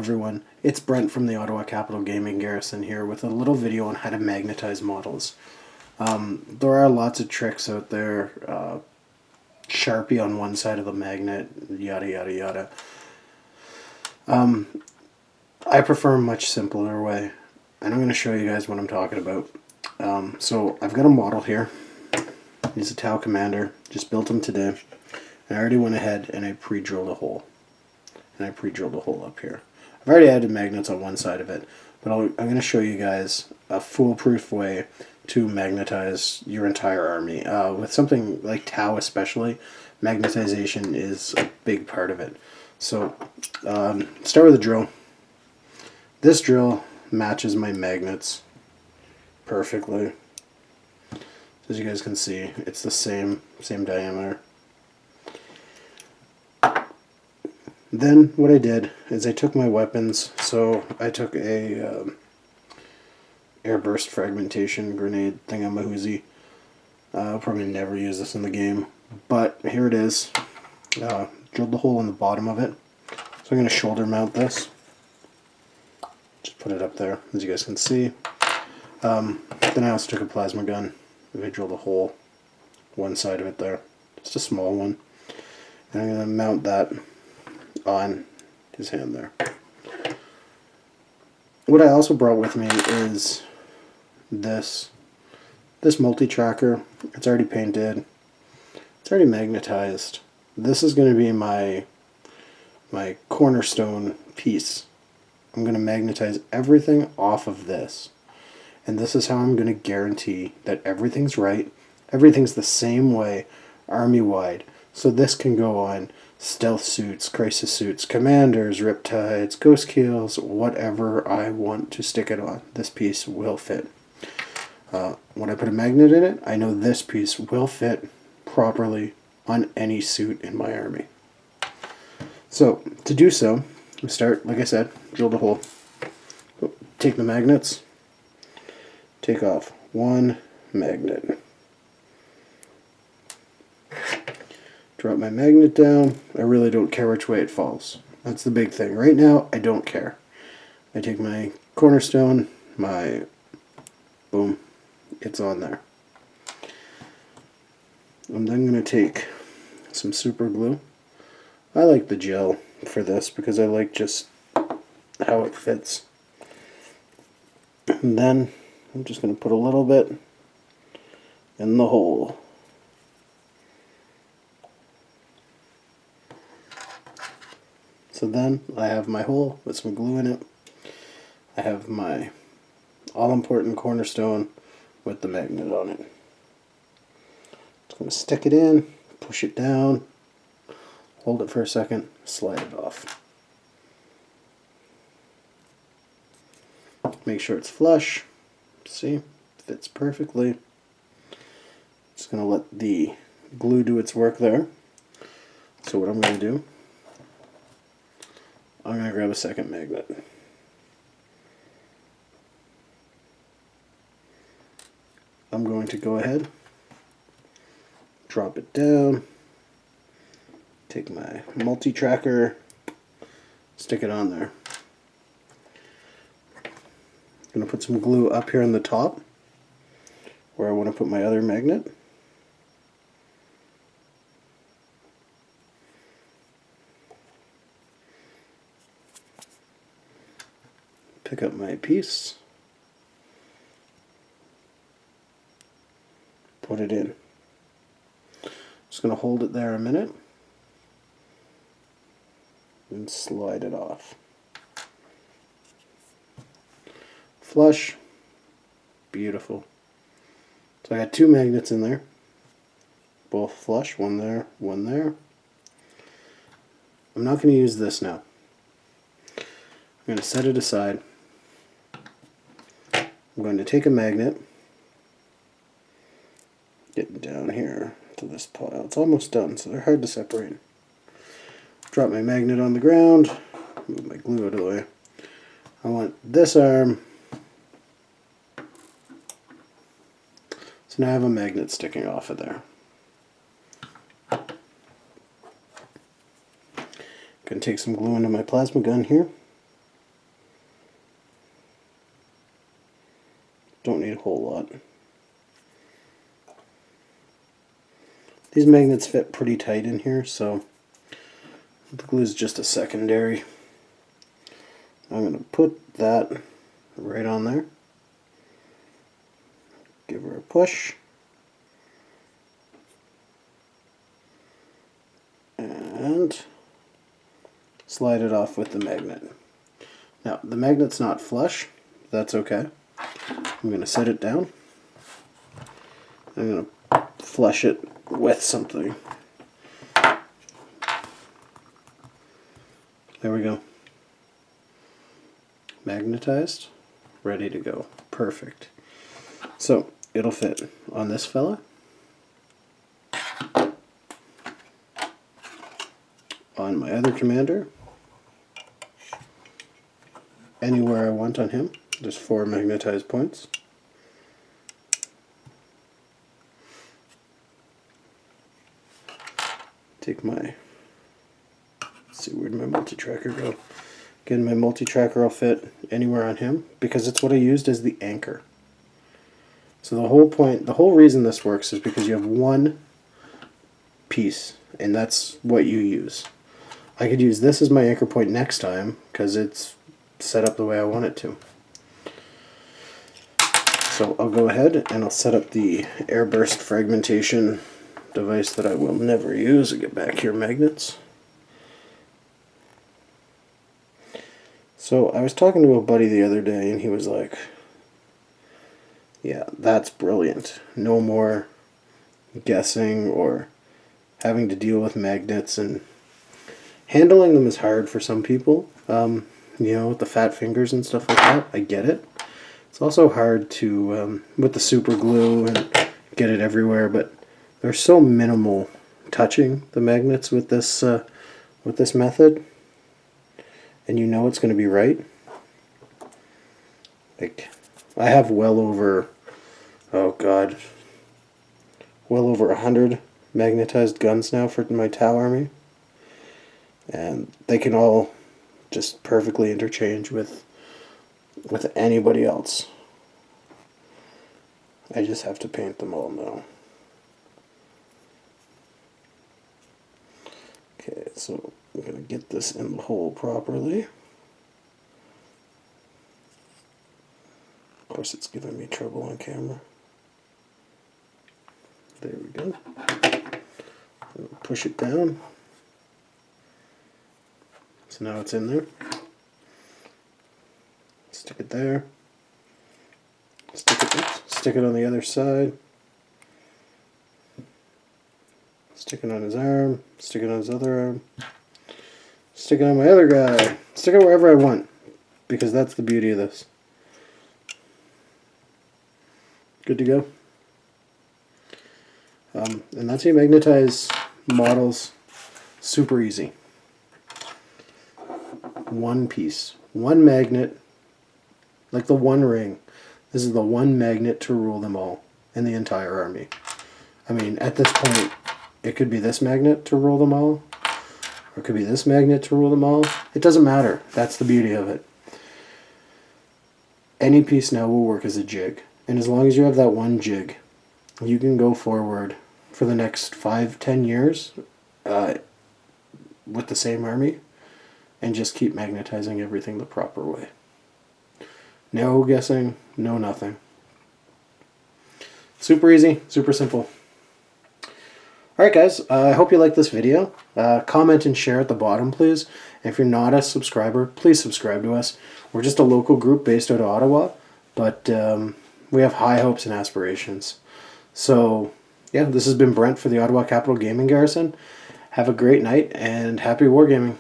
everyone, it's Brent from the Ottawa Kapital Gaming Garrison here with a little video on how to magnetize models. There are lots of tricks out there, Sharpie on one side of the magnet, yada yada yada. I prefer a much simpler way, and I'm going to show you guys what I'm talking about. So I've got a model here. He's a Tau Commander, just built him today, and I already went ahead and I pre-drilled a hole. And I pre-drilled a hole up here. I've already added magnets on one side of it, but I'm going to show you guys a foolproof way to magnetize your entire army. With something like Tau especially, magnetization is a big part of it. So, start with a drill. This drill matches my magnets perfectly. As you guys can see, it's the same diameter. Then what I did is I took my weapons. So I took a airburst fragmentation grenade thingamahoozy. I'll probably never use this in the game, but here it is. Drilled the hole in the bottom of it. So I'm going to shoulder mount this. Just put it up there, as you guys can see. Then I also took a plasma gun. I drilled a hole one side of it there, just a small one. And I'm going to mount that on his hand there. What I also brought with me is this multi-tracker. It's already painted. It's already magnetized. This is going to be my cornerstone piece. I'm going to magnetize everything off of this. And this is how I'm going to guarantee that everything's right. Everything's the same way, army-wide. So this can go on stealth suits, crisis suits, commanders, riptides, ghost kills, whatever I want to stick it on. This piece will fit. When I put a magnet in it, I know this piece will fit properly on any suit in my army. So to do so, we start, like I said, drill the hole. Take the magnets, take off one magnet. Drop my magnet down. I really don't care which way it falls. That's the big thing. Right now, I don't care. I take my cornerstone, boom, it's on there. I'm then going to take some super glue. I like the gel for this because I like just how it fits. And then I'm just going to put a little bit in the hole. So then I have my hole with some glue in it. I have my all-important cornerstone with the magnet on it. Just going to stick it in, push it down, hold it for a second, slide it off. Make sure it's flush. See, fits perfectly. Just going to let the glue do its work there. So what I'm going to do, I'm going to grab a second magnet. I'm going to go ahead, drop it down, take my multi-tracker, stick it on there. I'm going to put some glue up here on the top where I want to put my other magnet. Pick up my piece, put it in. Just going to hold it there a minute and slide it off. Flush, beautiful. So I got two magnets in there, both flush, one there, one there. I'm not going to use this now. I'm going to set it aside. I'm going to take a magnet, get down here to this pile. It's almost done, so they're hard to separate. Drop my magnet on the ground, move my glue out of the way. I want this arm. So now I have a magnet sticking off of there. Gonna take some glue into my plasma gun here. Don't need a whole lot. These magnets fit pretty tight in here, so the glue is just a secondary. I'm going to put that right on there. Give her a push. And slide it off with the magnet. Now, the magnet's not flush. That's okay. I'm going to set it down. I'm going to flush it with something. There we go. Magnetized. Ready to go. Perfect. So, it'll fit on this fella. On my other commander. Anywhere I want on him. There's 4 magnetized points. Take my, let's see, where'd my multi-tracker go? Again, my multi-tracker will fit anywhere on him because it's what I used as the anchor. So the whole point, the whole reason this works is because you have one piece and that's what you use. I could use this as my anchor point next time because it's set up the way I want it to. So I'll go ahead and I'll set up the airburst fragmentation device that I will never use. I'll get back here, magnets. So I was talking to a buddy the other day and he was like, yeah, that's brilliant. No more guessing or having to deal with magnets, and handling them is hard for some people. You know, with the fat fingers and stuff like that. I get it. It's also hard to, with the super glue and get it everywhere, but they're so minimal touching the magnets with this method, and you know it's going to be right. Like, I have well over, oh god, well over 100 magnetized guns now for my Tau army, and they can all just perfectly interchange with anybody else. I just have to paint them all now. Okay, so I'm going to get this in the hole properly. Of course, it's giving me trouble on camera. There we go. Push it down. So now it's in there. Stick it there. Stick it on the other side. Stick it on his arm. Stick it on his other arm. Stick it on my other guy. Stick it wherever I want, because that's the beauty of this. Good to go. And that's how you magnetize models. Super easy. One piece. One magnet. Like the One Ring. This is the one magnet to rule them all in the entire army. I mean, at this point, it could be this magnet to rule them all, or it could be this magnet to rule them all. It doesn't matter. That's the beauty of it. Any piece now will work as a jig. And as long as you have that one jig, you can go forward for the next 5-10 years with the same army and just keep magnetizing everything the proper way. No guessing, no nothing. Super easy, super simple. Alright guys, I hope you liked this video. Comment and share at the bottom, please. And if you're not a subscriber, please subscribe to us. We're just a local group based out of Ottawa, but we have high hopes and aspirations. So, yeah, this has been Brent for the Ottawa Kapital Gaming Garrison. Have a great night and happy wargaming.